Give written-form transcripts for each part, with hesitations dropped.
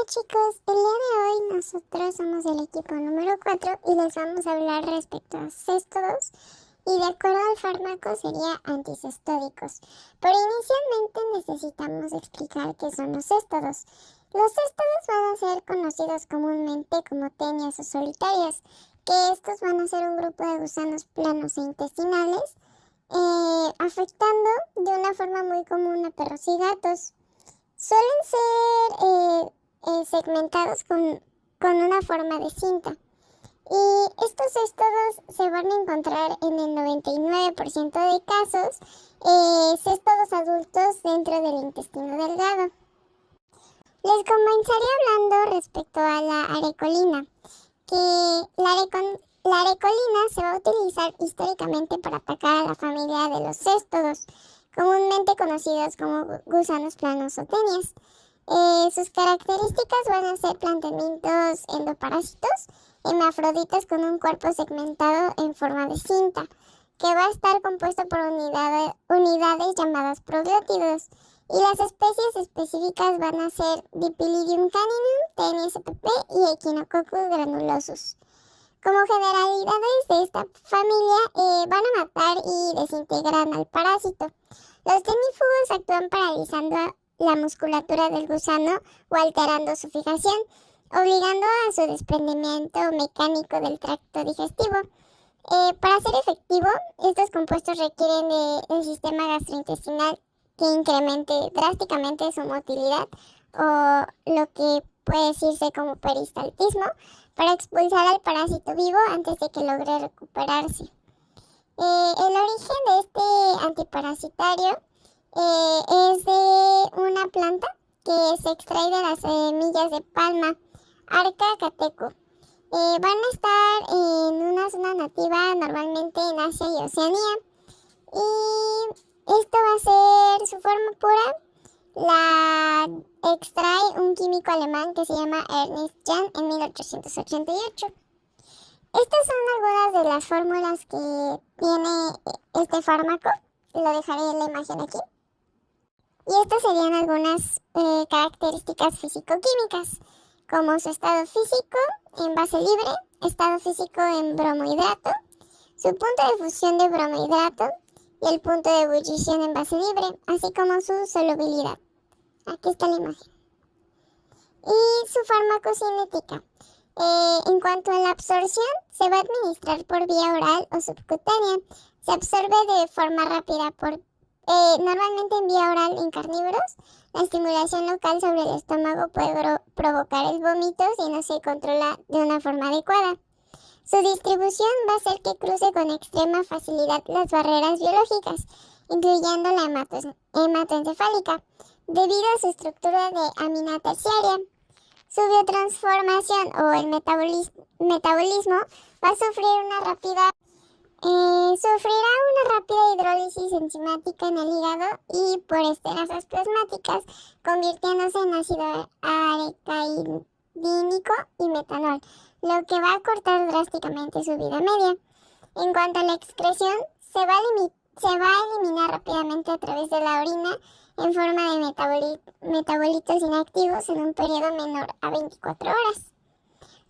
Chicos, el día de hoy nosotros somos el equipo número 4 y les vamos a hablar respecto a céstodos y de acuerdo al fármaco sería anticestódicos. Pero inicialmente necesitamos explicar qué son los céstodos. Los céstodos van a ser conocidos comúnmente como tenias o solitarias, que estos van a ser un grupo de gusanos planos e intestinales, afectando de una forma muy común a perros y gatos. Suelen ser segmentados con una forma de cinta. Y estos céstodos se van a encontrar en el 99% de casos, céstodos adultos dentro del intestino delgado. Les comenzaría hablando respecto a la arecolina, que la arecolina se va a utilizar históricamente para atacar a la familia de los céstodos, comúnmente conocidos como gusanos planos o tenias. Sus características van a ser planteamientos endoparásitos, hermafroditas con un cuerpo segmentado en forma de cinta, que va a estar compuesto por unidades llamadas proglótidos. Y las especies específicas van a ser Dipylidium caninum, Tenia spp y Echinococcus granulosus. Como generalidades de esta familia, van a matar y desintegran al parásito. Los tenífugos actúan paralizando la musculatura del gusano o alterando su fijación, obligando a su desprendimiento mecánico del tracto digestivo. Para ser efectivo, estos compuestos requieren del sistema gastrointestinal que incremente drásticamente su motilidad o lo que puede decirse como peristaltismo para expulsar al parásito vivo antes de que logre recuperarse. El origen de este antiparasitario es de una planta que se extrae de las semillas de palma, Arca cateco. Van a estar en una zona nativa normalmente en Asia y Oceanía. Y esto va a ser su forma pura. La extrae un químico alemán que se llama Ernst Jahn en 1888. Estas son algunas de las fórmulas que tiene este fármaco. Lo dejaré en la imagen aquí. Y estas serían algunas características físico-químicas, como su estado físico en base libre, estado físico en bromohidrato, su punto de fusión de bromohidrato y el punto de ebullición en base libre, así como su solubilidad. Aquí está la imagen. Y su farmacocinética. En cuanto a la absorción, se va a administrar por vía oral o subcutánea. Se absorbe de forma rápida normalmente en vía oral en carnívoros. La estimulación local sobre el estómago puede provocar el vómito si no se controla de una forma adecuada. Su distribución va a ser que cruce con extrema facilidad las barreras biológicas, incluyendo la hematoencefálica, debido a su estructura de amina terciaria. Su biotransformación o el metabolismo va a sufrirá una rápida hidrólisis enzimática en el hígado y por esterasas plasmáticas, convirtiéndose en ácido arecaidínico y metanol, lo que va a cortar drásticamente su vida media. En cuanto a la excreción, se va a eliminar rápidamente a través de la orina en forma de metabolitos inactivos en un periodo menor a 24 horas.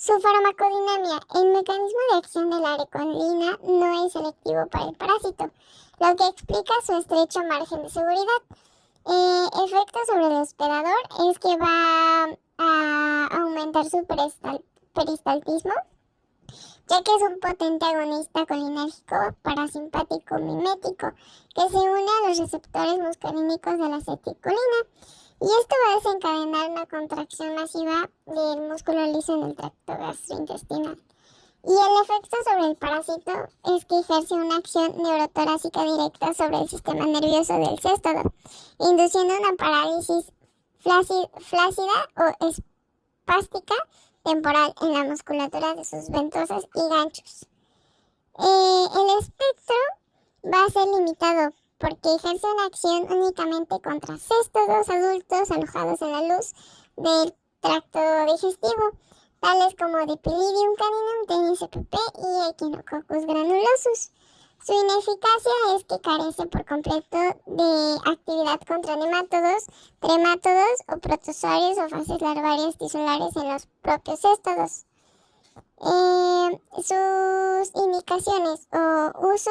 Su farmacodinámica, el mecanismo de acción de la arecolina no es selectivo para el parásito, lo que explica su estrecho margen de seguridad. Efecto sobre el hospedador es que va a aumentar su peristaltismo, ya que es un potente agonista colinérgico parasimpático mimético que se une a los receptores muscarínicos de la acetilcolina. Y esto va a desencadenar una contracción masiva del músculo liso en el tracto gastrointestinal. Y el efecto sobre el parásito es que ejerce una acción neurotorácica directa sobre el sistema nervioso del céstodo, induciendo una parálisis flácida o espástica temporal en la musculatura de sus ventosas y ganchos. El espectro va a ser limitado porque ejerce una acción únicamente contra céstodos adultos alojados en la luz del tracto digestivo, tales como Dipylidium caninum, Tenia spp y Echinococcus granulosus. Su ineficacia es que carece por completo de actividad contra nemátodos, tremátodos o protozoarios o fases larvarias tisulares en los propios céstodos. Sus indicaciones o uso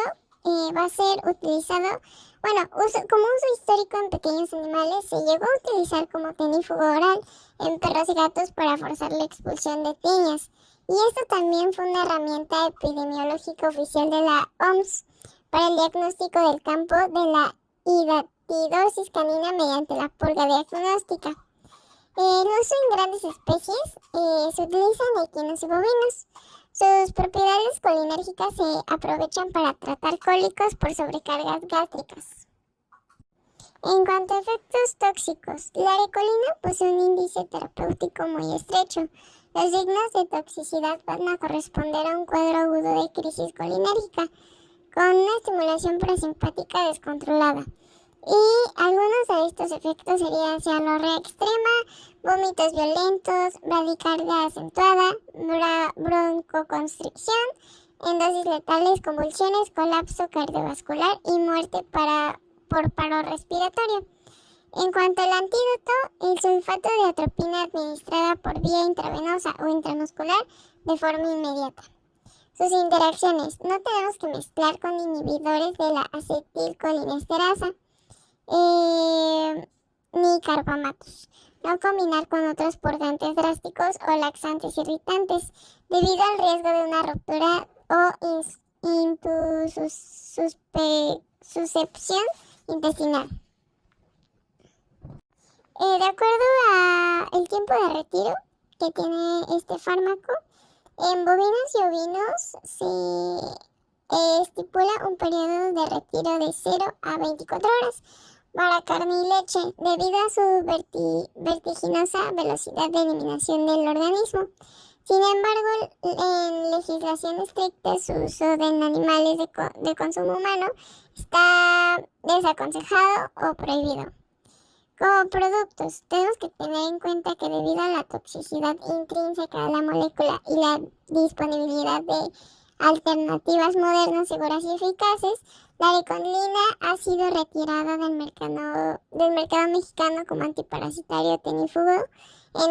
va a ser utilizado, como uso histórico en pequeños animales, se llegó a utilizar como tenífugo oral en perros y gatos para forzar la expulsión de tiñas. Y esto también fue una herramienta epidemiológica oficial de la OMS para el diagnóstico del campo de la hidatidosis canina mediante la purga diagnóstica. El uso en grandes especies se utiliza en equinos y bovinos. Sus propiedades colinérgicas se aprovechan para tratar cólicos por sobrecargas gástricas. En cuanto a efectos tóxicos, la arecolina posee un índice terapéutico muy estrecho. Los signos de toxicidad van a corresponder a un cuadro agudo de crisis colinérgica, con una estimulación parasimpática descontrolada. Y algunos de estos efectos serían cialorrea extrema, vómitos violentos, bradicardia acentuada, broncoconstricción, en dosis letales, convulsiones, colapso cardiovascular y muerte por paro respiratorio. En cuanto al antídoto, el sulfato de atropina administrada por vía intravenosa o intramuscular de forma inmediata. Sus interacciones: no tenemos que mezclar con inhibidores de la acetilcolinesterasa ni carbamatos. No combinar con otros purgantes drásticos o laxantes irritantes debido al riesgo de una ruptura o suscepción intestinal. De acuerdo al tiempo de retiro que tiene este fármaco, en bovinos y ovinos se estipula un periodo de retiro de 0 a 24 horas. Para carne y leche, debido a su vertiginosa velocidad de eliminación del organismo. Sin embargo, en legislación estricta, su uso en animales de consumo humano está desaconsejado o prohibido. Como productos, tenemos que tener en cuenta que debido a la toxicidad intrínseca de la molécula y la disponibilidad de alternativas modernas, seguras y eficaces, la arecolina ha sido retirada del mercado mexicano como antiparasitario tenífugo en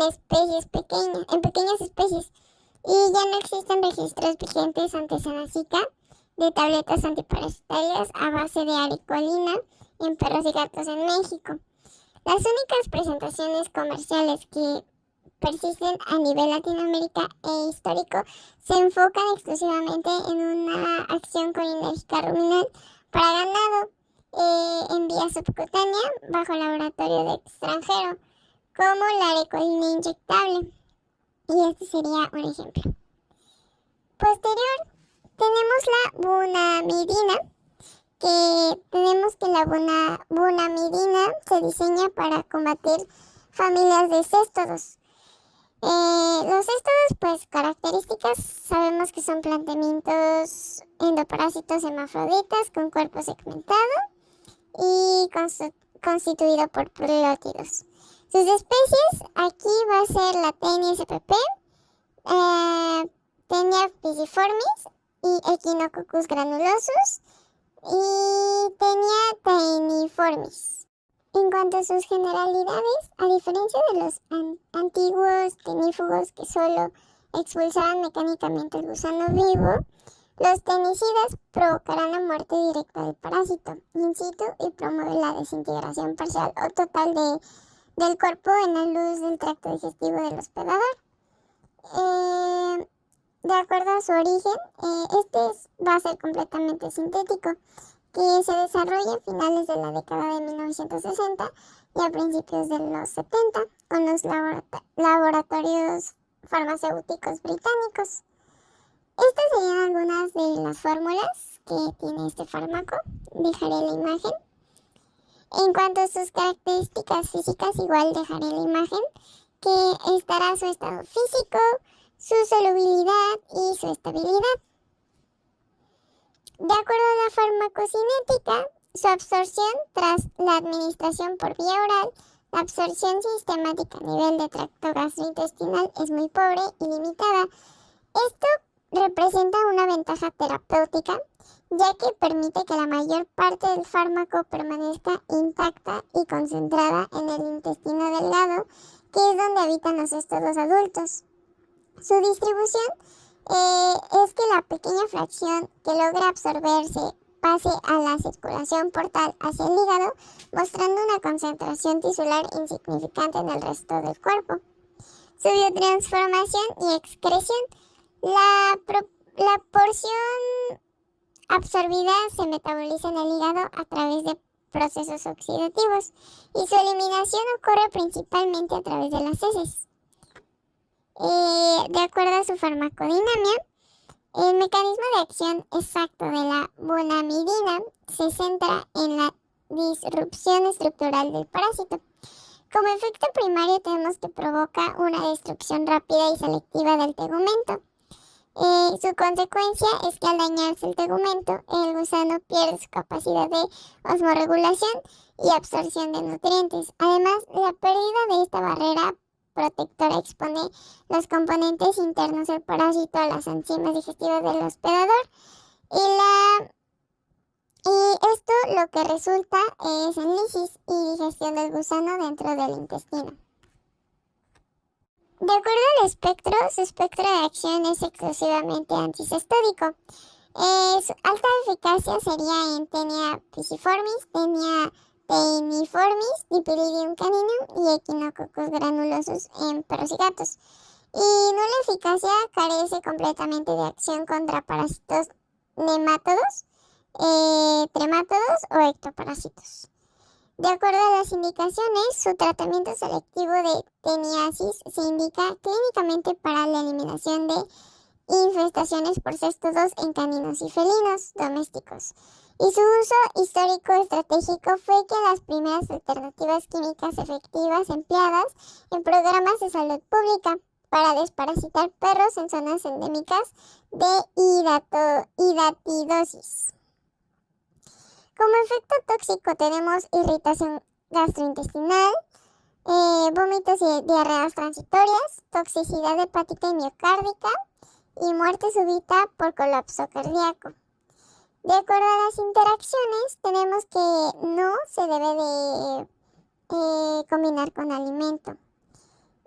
pequeñas especies, y ya no existen registros vigentes ante Senacica de tabletas antiparasitarias a base de arecolina en perros y gatos en México. Las únicas presentaciones comerciales que persisten a nivel Latinoamérica e histórico se enfocan exclusivamente en una acción colinérgica ruminal para ganado en vía subcutánea bajo laboratorio de extranjero, como la arecolina inyectable. Y este sería un ejemplo. Posterior, tenemos la bunamidina, que la bunamidina se diseña para combatir familias de céstodos. Los céstodos, pues características, sabemos que son planteamientos endoparásitos hermafroditas con cuerpo segmentado y constituido por plótidos. Sus especies, aquí va a ser la Taenia spp, Taenia pisiformis y Echinococcus granulosus y Taenia taeniformis. En cuanto a sus generalidades, a diferencia de los antiguos tenífugos que solo expulsaban mecánicamente el gusano vivo, los tenicidas provocarán la muerte directa del parásito in situ y promueven la desintegración parcial o total del cuerpo en la luz del tracto digestivo del hospedador. De acuerdo a su origen, va a ser completamente sintético, que se desarrolla a finales de la década de 1960 y a principios de los 70 con los laboratorios farmacéuticos británicos. Estas serían algunas de las fórmulas que tiene este fármaco. Dejaré la imagen. En cuanto a sus características físicas, igual dejaré la imagen, que estará su estado físico, su solubilidad y su estabilidad. De acuerdo a la farmacocinética, su absorción tras la administración por vía oral, la absorción sistemática a nivel de tracto gastrointestinal es muy pobre y limitada. Esto representa una ventaja terapéutica, ya que permite que la mayor parte del fármaco permanezca intacta y concentrada en el intestino delgado, que es donde habitan los éstodos adultos. Su distribución es que la pequeña fracción que logra absorberse pase a la circulación portal hacia el hígado, mostrando una concentración tisular insignificante en el resto del cuerpo. Su biotransformación y excreción. La porción absorbida se metaboliza en el hígado a través de procesos oxidativos y su eliminación ocurre principalmente a través de las heces. De acuerdo a su farmacodinámica, el mecanismo de acción exacto de la bonamidina se centra en la disrupción estructural del parásito. Como efecto primario tenemos que provoca una destrucción rápida y selectiva del tegumento. Su consecuencia es que al dañarse el tegumento, el gusano pierde su capacidad de osmorregulación y absorción de nutrientes. Además, la pérdida de esta barrera protectora expone los componentes internos del parásito a las enzimas digestivas del hospedador y esto lo que resulta es en lisis y digestión del gusano dentro del intestino. De acuerdo al espectro, su espectro de acción es exclusivamente anticestódico. Su alta eficacia sería en Taenia pisciformis, Taenia peiniformis, Dipyridium caninum y Echinococcus granulosus en perros y gatos. Y nula eficacia carece completamente de acción contra parásitos nemátodos, tremátodos o ectoparásitos. De acuerdo a las indicaciones, su tratamiento selectivo de teniasis se indica clínicamente para la eliminación de infestaciones por cestodos en caninos y felinos domésticos. Y su uso histórico estratégico fue que las primeras alternativas químicas efectivas empleadas en programas de salud pública para desparasitar perros en zonas endémicas de hidatidosis. Como efecto tóxico tenemos irritación gastrointestinal, vómitos y diarreas transitorias, toxicidad hepática y miocárdica y muerte súbita por colapso cardíaco. De acuerdo a las interacciones, tenemos que no se debe de combinar con alimento.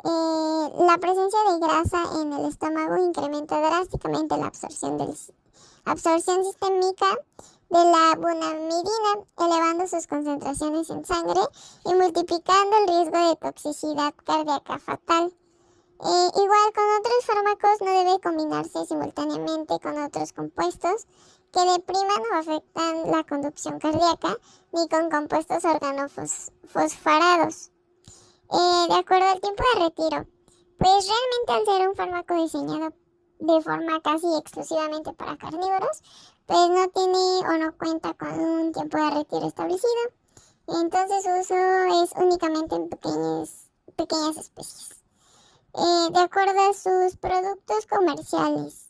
La presencia de grasa en el estómago incrementa drásticamente la absorción sistémica de la bonamidina, elevando sus concentraciones en sangre y multiplicando el riesgo de toxicidad cardíaca fatal. Igual con otros fármacos no debe combinarse simultáneamente con otros compuestos que depriman o afectan la conducción cardíaca, ni con compuestos organofosfarados. De acuerdo al tiempo de retiro, pues realmente al ser un fármaco diseñado de forma casi exclusivamente para carnívoros, pues no tiene o no cuenta con un tiempo de retiro establecido. Entonces su uso es únicamente en pequeñas especies. De acuerdo a sus productos comerciales,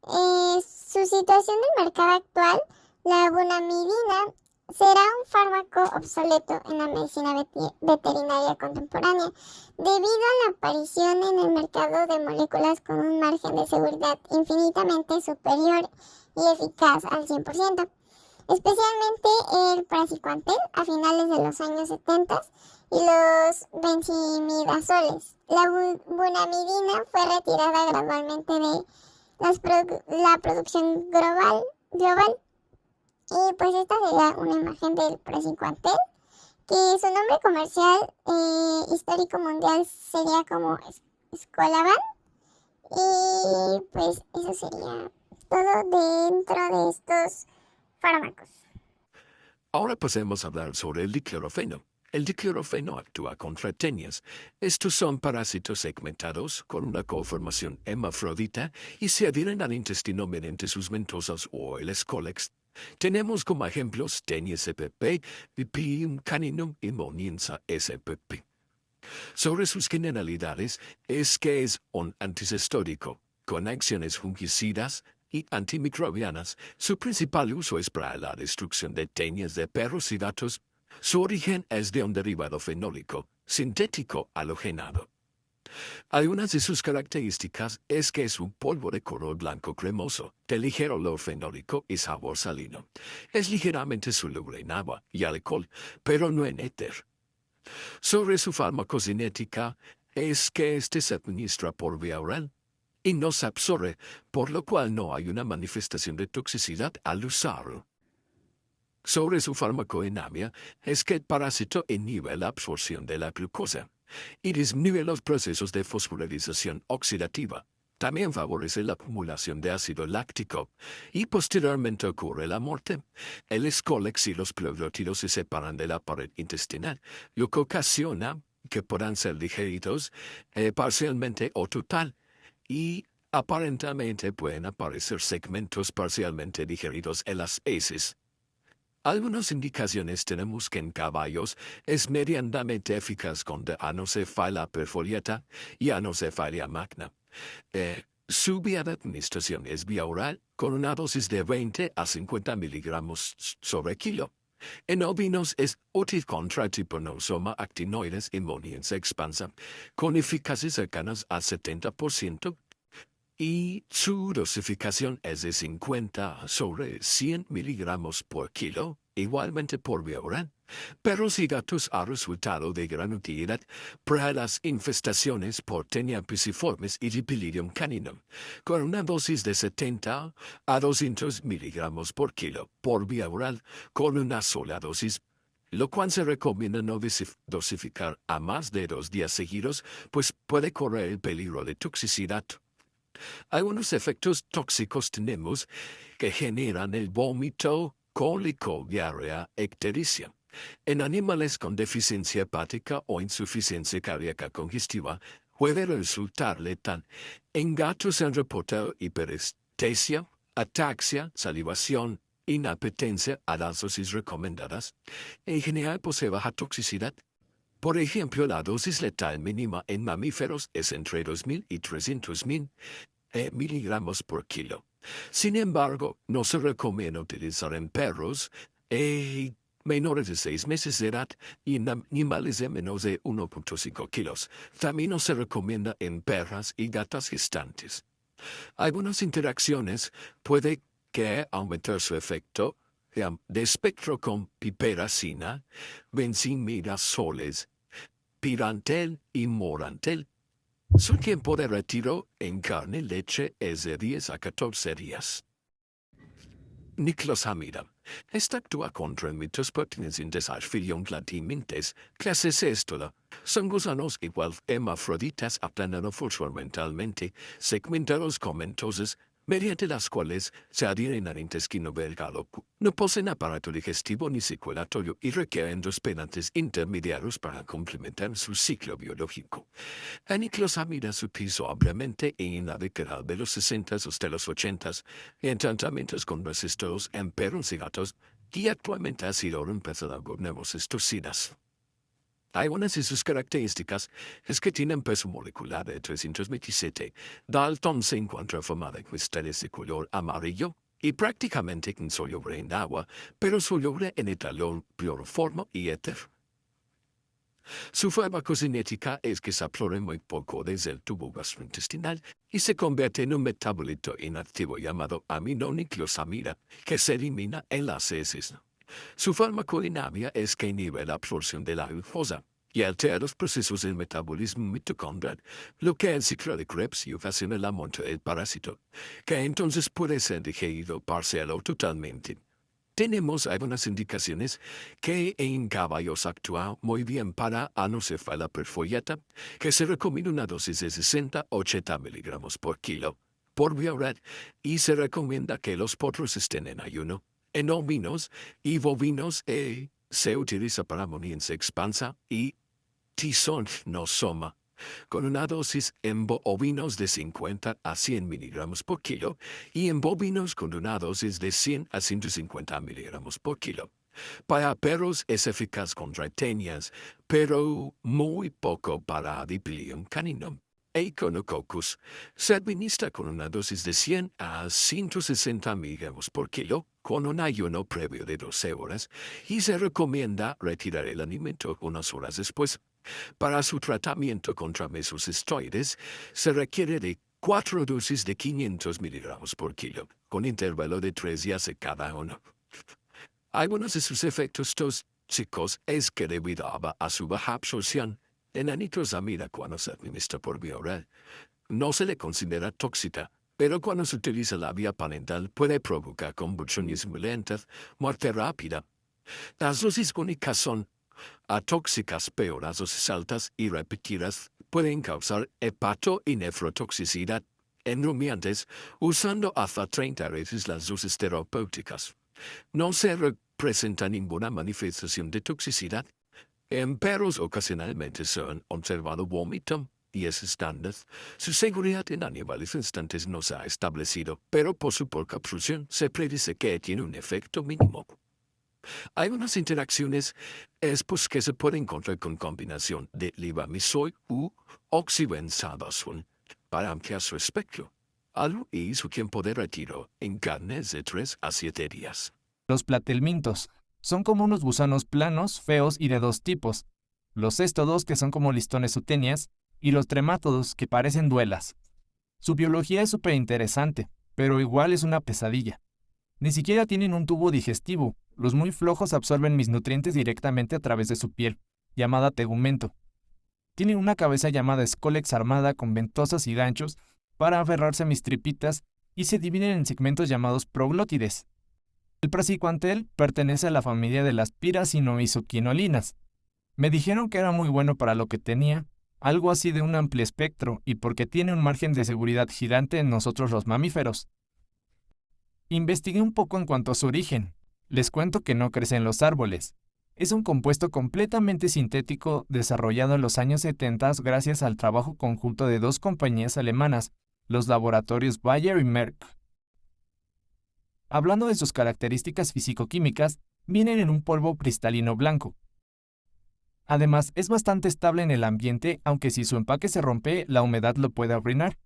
su situación del mercado actual, la bonamidina será un fármaco obsoleto en la medicina veterinaria contemporánea debido a la aparición en el mercado de moléculas con un margen de seguridad infinitamente superior y eficaz al 100%, especialmente el praziquantel a finales de los años 70 y los benzimidazoles. La bonamidina fue retirada gradualmente de la producción global y pues esta sería una imagen del praziquantel, que su nombre comercial histórico mundial sería como Scolavan, y pues eso sería todo dentro de estos fármacos. Ahora pasemos a hablar sobre el diclorofeno. El diclorofeno actúa contra tenias. Estos son parásitos segmentados con una conformación hermafrodita y se adhieren al intestino mediante sus ventosas o el escólex. Tenemos como ejemplos Taenia spp, Dipyridium caninum y Monienza spp. Sobre sus generalidades es que es un antisestódico, con acciones fungicidas y antimicrobianas. Su principal uso es para la destrucción de tenias de perros y gatos. Su origen es de un derivado fenólico, sintético halogenado. Algunas de sus características es que es un polvo de color blanco cremoso, de ligero olor fenólico y sabor salino. Es ligeramente soluble en agua y alcohol, pero no en éter. Sobre su farmacocinética es que este se administra por vía oral y no se absorbe, por lo cual no hay una manifestación de toxicidad al usarlo. Sobre su farmacodinamia es que el parásito inhibe la absorción de la glucosa y disminuye los procesos de fosforilización oxidativa. También favorece la acumulación de ácido láctico y posteriormente ocurre la muerte. El escólex y los pleurótidos se separan de la pared intestinal, lo que ocasiona que puedan ser digeridos parcialmente o total y aparentemente pueden aparecer segmentos parcialmente digeridos en las heces. Algunas indicaciones tenemos que en caballos es medianamente eficaz contra Anopheles perfoliata y Anopheles magna. Su vía de administración es vía oral con una dosis de 20 a 50 miligramos sobre kilo. En ovinos es útil contra Trypanosoma actinoides immoniense expansa, con eficacia cercanas al 70%, y su dosificación es de 50 sobre 100 miligramos por kilo, igualmente por vía oral. Pero si gatos ha resultado de gran utilidad para las infestaciones por Taenia pisiformis y Dipilidium caninum, con una dosis de 70 a 200 miligramos por kilo por vía oral, con una sola dosis, lo cual se recomienda no dosificar a más de 2 días seguidos, pues puede correr el peligro de toxicidad. Algunos efectos tóxicos tenemos que generan el vómito, cólico, diarrea, ictericia. En animales con deficiencia hepática o insuficiencia cardíaca congestiva puede resultar letal. En gatos han reportado hiperestesia, ataxia, salivación, inapetencia a las dosis recomendadas. En general posee baja toxicidad. Por ejemplo, la dosis letal mínima en mamíferos es entre 2.000 y 300.000 miligramos por kilo. Sin embargo, no se recomienda utilizar en perros menores de 6 meses de edad y en animales de menos de 1.5 kilos. También no se recomienda en perras y gatas gestantes. Algunas interacciones puede que aumentar su efecto de espectro con piperacina, benzimirazoles, pirantel y morantel. Su tiempo de retiro en carne y leche es de 10 a 14 días. Niclosamida. Esta actúa contra mitos pertenecientes al filium glatimintes, clase Cestola. Son gusanos igual hermafroditas aplanado fundamentalmente, segmentados comentosos, mediante las cuales se adhieren al intestino delgado. No poseen aparato digestivo ni circulatorio y requieren dos penantes intermediarios para complementar su ciclo biológico. La niclosamida se utilizó ampliamente en la década de los 60 hasta los 80 en tratamientos con resistos en perros y gatos y actualmente ha sido reemplazada por nuevos estocidas. Algunas de sus características es que tienen peso molecular de 327. Dalton se encuentra formada en cristales de color amarillo y prácticamente insoluble en agua, pero soluble en etanol, cloroformo y éter. Su farmacocinética es que se absorbe muy poco desde el tubo gastrointestinal y se convierte en un metabolito inactivo llamado aminoniclosamida, que se elimina en las heces. Su farmacodinamia es que inhibe la absorción de la glucosa y altera los procesos del metabolismo mitocondrial, lo que el ciclo de Krebs y ocasiona la muerte del parásito, que entonces puede ser digerido parcial o totalmente. Tenemos algunas indicaciones que en caballos actúa muy bien para Anopheles perfoliata, que se recomienda una dosis de 60-80 miligramos por kilo por vía oral y se recomienda que los potros estén en ayuno. En ovinos y bovinos se utiliza para amoniense expansa y tisonosoma, con una dosis en ovinos de 50 a 100 miligramos por kilo y en bovinos con una dosis de 100 a 150 miligramos por kilo. Para perros es eficaz contra tenias, pero muy poco para Dipilium caninum. Echinococcus se administra con una dosis de 100 a 160 miligramos por kilo con un ayuno previo de 12 horas y se recomienda retirar el alimento unas horas después. Para su tratamiento contra mesocestoides se requiere de 4 dosis de 500 miligramos por kilo, con intervalo de 3 días de cada uno. Algunos de sus efectos tóxicos es que debido a su baja absorción de nitrosamida cuando se administra por vía oral, no se le considera tóxica, pero cuando se utiliza la vía parenteral puede provocar convulsiones muy lentas, muerte rápida. Las dosis únicas son atóxicas, pero las dosis altas y repetidas pueden causar hepato y nefrotoxicidad en rumiantes usando hasta 30 veces las dosis terapéuticas. No se presenta ninguna manifestación de toxicidad. En perros ocasionalmente se han observado vómito y es estándar. Su seguridad en animales instantes no se ha establecido, pero por su poca absorción se predice que tiene un efecto mínimo. Hay unas interacciones que se pueden encontrar con combinación de levamisol u oxybenzodazol para ampliar su espectro. Algo y su tiempo de retiro en carnes de 3 a 7 días. Los platelmintos son como unos gusanos planos, feos y de dos tipos. Los céstodos, que son como listones suténeas, y los tremátodos, que parecen duelas. Su biología es súper interesante, pero igual es una pesadilla. Ni siquiera tienen un tubo digestivo. Los muy flojos absorben mis nutrientes directamente a través de su piel, llamada tegumento. Tienen una cabeza llamada escólex armada con ventosas y ganchos para aferrarse a mis tripitas y se dividen en segmentos llamados proglótides. El praziquantel pertenece a la familia de las piracinoisoquinolinas. Me dijeron que era muy bueno para lo que tenía, algo así de un amplio espectro y porque tiene un margen de seguridad gigante en nosotros los mamíferos. Investigué un poco en cuanto a su origen. Les cuento que no crece en los árboles. Es un compuesto completamente sintético desarrollado en los años 70 gracias al trabajo conjunto de dos compañías alemanas, los laboratorios Bayer y Merck. Hablando de sus características fisicoquímicas, vienen en un polvo cristalino blanco. Además, es bastante estable en el ambiente, aunque si su empaque se rompe, la humedad lo puede arruinar.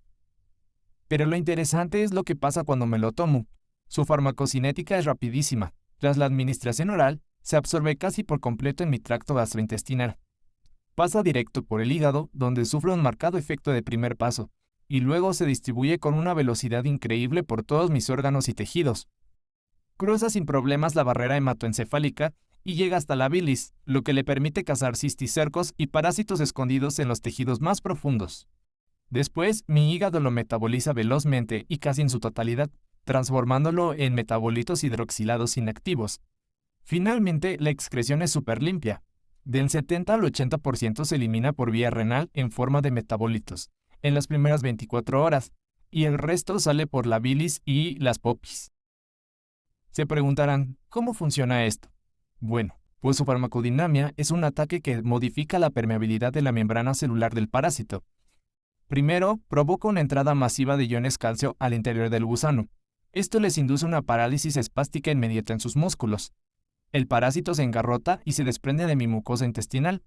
Pero lo interesante es lo que pasa cuando me lo tomo. Su farmacocinética es rapidísima. Tras la administración oral, se absorbe casi por completo en mi tracto gastrointestinal. Pasa directo por el hígado, donde sufre un marcado efecto de primer paso, y luego se distribuye con una velocidad increíble por todos mis órganos y tejidos. Cruza sin problemas la barrera hematoencefálica y llega hasta la bilis, lo que le permite cazar cisticercos y parásitos escondidos en los tejidos más profundos. Después, mi hígado lo metaboliza velozmente y casi en su totalidad, transformándolo en metabolitos hidroxilados inactivos. Finalmente, la excreción es súper limpia. Del 70 al 80% se elimina por vía renal en forma de metabolitos, en las primeras 24 horas, y el resto sale por la bilis y las popis. Se preguntarán, ¿cómo funciona esto? Bueno, pues su farmacodinamia es un ataque que modifica la permeabilidad de la membrana celular del parásito. Primero, provoca una entrada masiva de iones calcio al interior del gusano. Esto les induce una parálisis espástica inmediata en sus músculos. El parásito se engarrota y se desprende de mi mucosa intestinal.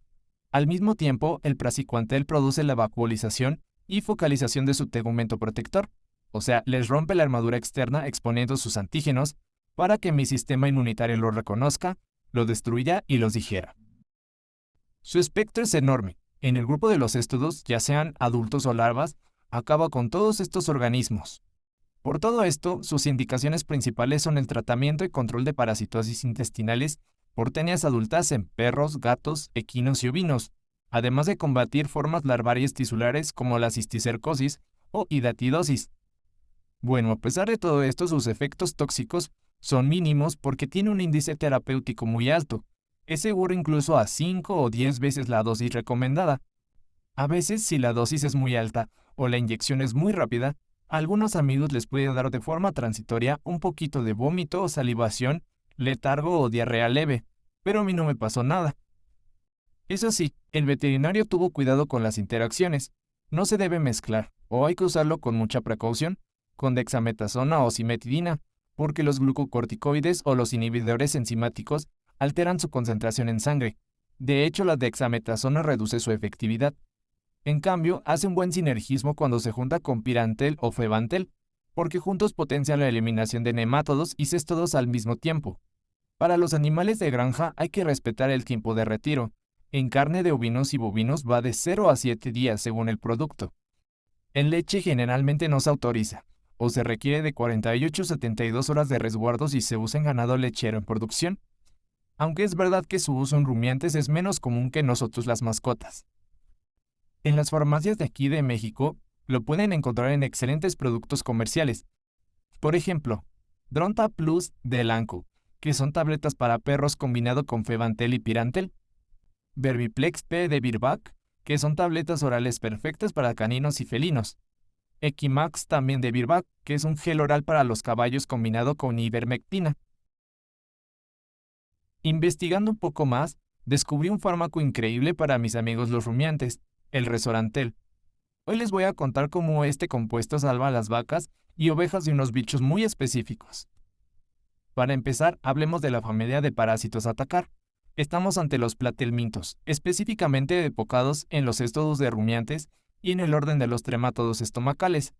Al mismo tiempo, el praziquantel produce la vacuolización y focalización de su tegumento protector, o sea, les rompe la armadura externa exponiendo sus antígenos para que mi sistema inmunitario lo reconozca, lo destruya y los digiera. Su espectro es enorme. En el grupo de los céstodos, ya sean adultos o larvas, acaba con todos estos organismos. Por todo esto, sus indicaciones principales son el tratamiento y control de parasitosis intestinales por tenias adultas en perros, gatos, equinos y ovinos, además de combatir formas larvarias tisulares como la cisticercosis o hidatidosis. Bueno, a pesar de todo esto, sus efectos tóxicos son mínimos porque tiene un índice terapéutico muy alto. Es seguro incluso a 5 o 10 veces la dosis recomendada. A veces, si la dosis es muy alta o la inyección es muy rápida, a algunos amigos les puede dar de forma transitoria un poquito de vómito o salivación, letargo o diarrea leve, pero a mí no me pasó nada. Eso sí, el veterinario tuvo cuidado con las interacciones. No se debe mezclar, o hay que usarlo con mucha precaución, con dexametasona o cimetidina, porque los glucocorticoides o los inhibidores enzimáticos alteran su concentración en sangre. De hecho, la dexametasona reduce su efectividad. En cambio, hace un buen sinergismo cuando se junta con pirantel o febantel, porque juntos potencian la eliminación de nemátodos y céstodos al mismo tiempo. Para los animales de granja hay que respetar el tiempo de retiro. En carne de ovinos y bovinos va de 0 a 7 días según el producto. En leche generalmente no se autoriza, o se requiere de 48 a 72 horas de resguardo si se usa en ganado lechero en producción, aunque es verdad que su uso en rumiantes es menos común que en nosotros las mascotas. En las farmacias de aquí de México, lo pueden encontrar en excelentes productos comerciales. Por ejemplo, Dronta Plus de Elanco, que son tabletas para perros combinado con Febantel y Pirantel. Verbiplex P de Virbac, que son tabletas orales perfectas para caninos y felinos. Equimax también de Virbac, que es un gel oral para los caballos combinado con ivermectina. Investigando un poco más, descubrí un fármaco increíble para mis amigos los rumiantes, el Resorantel. Hoy les voy a contar cómo este compuesto salva a las vacas y ovejas de unos bichos muy específicos. Para empezar, hablemos de la familia de parásitos a atacar. Estamos ante los platelmintos, específicamente enfocados en los éstodos de rumiantes y en el orden de los tremátodos estomacales.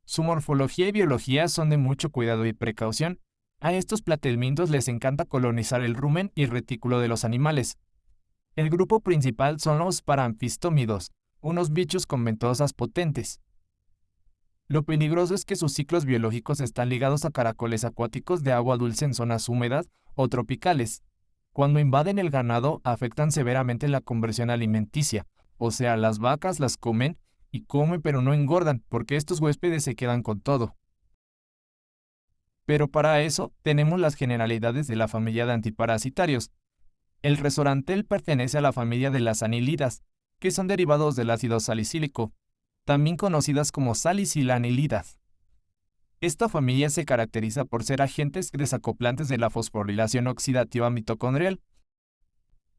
Su morfología y biología son de mucho cuidado y precaución. A estos platelmintos les encanta colonizar el rumen y retículo de los animales. El grupo principal son los paramfistómidos, unos bichos con ventosas potentes. Lo peligroso es que sus ciclos biológicos están ligados a caracoles acuáticos de agua dulce en zonas húmedas o tropicales. Cuando invaden el ganado, afectan severamente la conversión alimenticia, o sea, las vacas las comen y comen pero no engordan, porque estos huéspedes se quedan con todo. Pero para eso tenemos las generalidades de la familia de antiparasitarios. El Resorantel pertenece a la familia de las anilidas, que son derivados del ácido salicílico, también conocidas como salicilanilidas. Esta familia se caracteriza por ser agentes desacoplantes de la fosforilación oxidativa mitocondrial.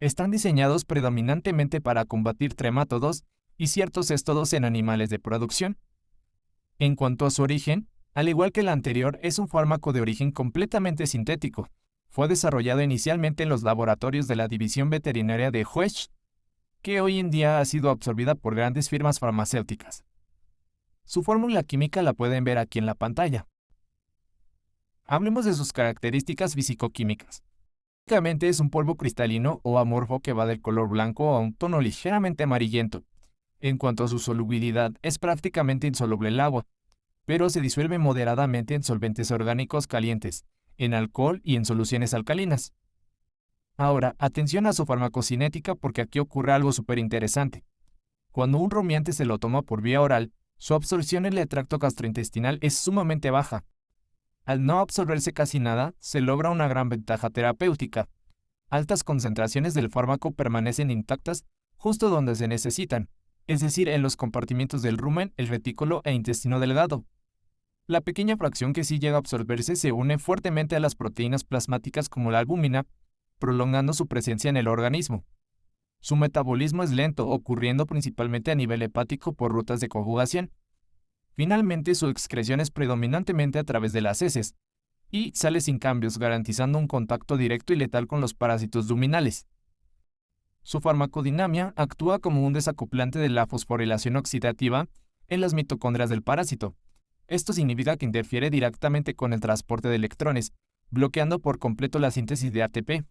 Están diseñados predominantemente para combatir tremátodos y ciertos éstodos en animales de producción. En cuanto a su origen, al igual que el anterior, es un fármaco de origen completamente sintético. Fue desarrollado inicialmente en los laboratorios de la División Veterinaria de Hoechst, que hoy en día ha sido absorbida por grandes firmas farmacéuticas. Su fórmula química la pueden ver aquí en la pantalla. Hablemos de sus características físico-químicas. Básicamente es un polvo cristalino o amorfo que va del color blanco a un tono ligeramente amarillento. En cuanto a su solubilidad, es prácticamente insoluble en agua, pero se disuelve moderadamente en solventes orgánicos calientes, en alcohol y en soluciones alcalinas. Ahora, atención a su farmacocinética porque aquí ocurre algo súper interesante. Cuando un rumiante se lo toma por vía oral, su absorción en el tracto gastrointestinal es sumamente baja. Al no absorberse casi nada, se logra una gran ventaja terapéutica. Altas concentraciones del fármaco permanecen intactas justo donde se necesitan, es decir, en los compartimientos del rumen, el retículo e intestino delgado. La pequeña fracción que sí llega a absorberse se une fuertemente a las proteínas plasmáticas como la albúmina, prolongando su presencia en el organismo. Su metabolismo es lento, ocurriendo principalmente a nivel hepático por rutas de conjugación. Finalmente, su excreción es predominantemente a través de las heces, y sale sin cambios, garantizando un contacto directo y letal con los parásitos luminales. Su farmacodinamia actúa como un desacoplante de la fosforilación oxidativa en las mitocondrias del parásito. Esto significa que interfiere directamente con el transporte de electrones, bloqueando por completo la síntesis de ATP.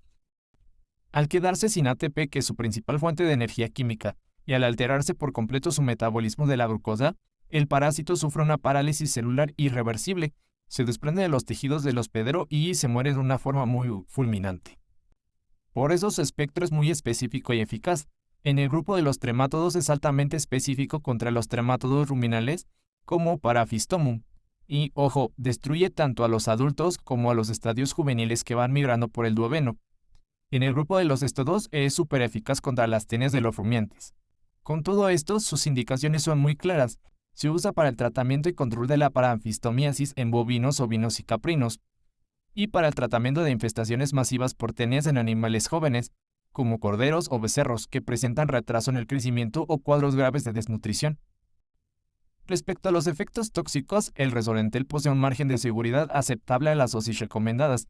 Al quedarse sin ATP, que es su principal fuente de energía química, y al alterarse por completo su metabolismo de la glucosa, el parásito sufre una parálisis celular irreversible, se desprende de los tejidos del hospedero y se muere de una forma muy fulminante. Por eso su espectro es muy específico y eficaz. En el grupo de los tremátodos es altamente específico contra los tremátodos ruminales como Paraphystomium. Y, ojo, destruye tanto a los adultos como a los estadios juveniles que van migrando por el duodeno. En el grupo de los éstodos es súper eficaz contra las tenias de los rumiantes. Con todo esto, sus indicaciones son muy claras. Se usa para el tratamiento y control de la paramfistomiasis en bovinos, ovinos y caprinos, y para el tratamiento de infestaciones masivas por tenias en animales jóvenes, como corderos o becerros que presentan retraso en el crecimiento o cuadros graves de desnutrición. Respecto a los efectos tóxicos, el Resorantel posee un margen de seguridad aceptable a las dosis recomendadas,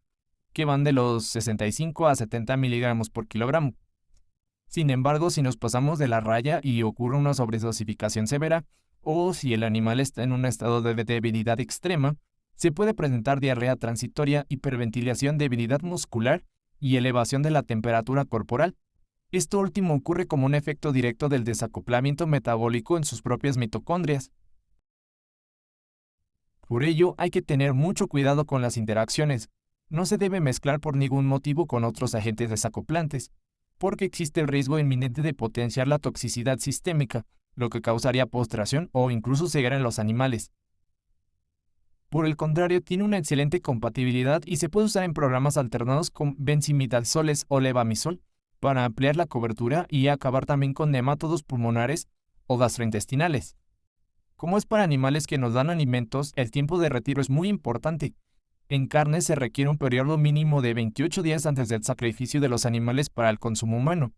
que van de los 65 a 70 miligramos por kilogramo. Sin embargo, si nos pasamos de la raya y ocurre una sobredosificación severa, o si el animal está en un estado de debilidad extrema, se puede presentar diarrea transitoria, hiperventilación, debilidad muscular y elevación de la temperatura corporal. Esto último ocurre como un efecto directo del desacoplamiento metabólico en sus propias mitocondrias. Por ello, hay que tener mucho cuidado con las interacciones. No se debe mezclar por ningún motivo con otros agentes desacoplantes, porque existe el riesgo inminente de potenciar la toxicidad sistémica, lo que causaría postración o incluso ceguera en los animales. Por el contrario, tiene una excelente compatibilidad y se puede usar en programas alternados con benzimidalzoles o levamisol para ampliar la cobertura y acabar también con nematodos pulmonares o gastrointestinales. Como es para animales que nos dan alimentos, el tiempo de retiro es muy importante. En carne se requiere un periodo mínimo de 28 días antes del sacrificio de los animales para el consumo humano.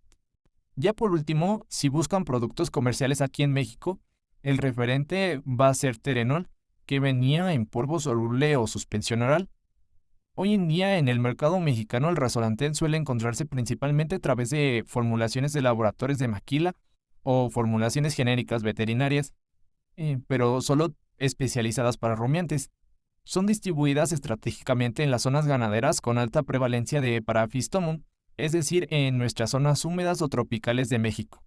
Ya por último, si buscan productos comerciales aquí en México, el referente va a ser Terenol, que venía en polvo soluble o suspensión oral. Hoy en día en el mercado mexicano el Resolantén suele encontrarse principalmente a través de formulaciones de laboratorios de maquila o formulaciones genéricas veterinarias, pero solo especializadas para rumiantes. Son distribuidas estratégicamente en las zonas ganaderas con alta prevalencia de Paraphystomun, es decir, en nuestras zonas húmedas o tropicales de México.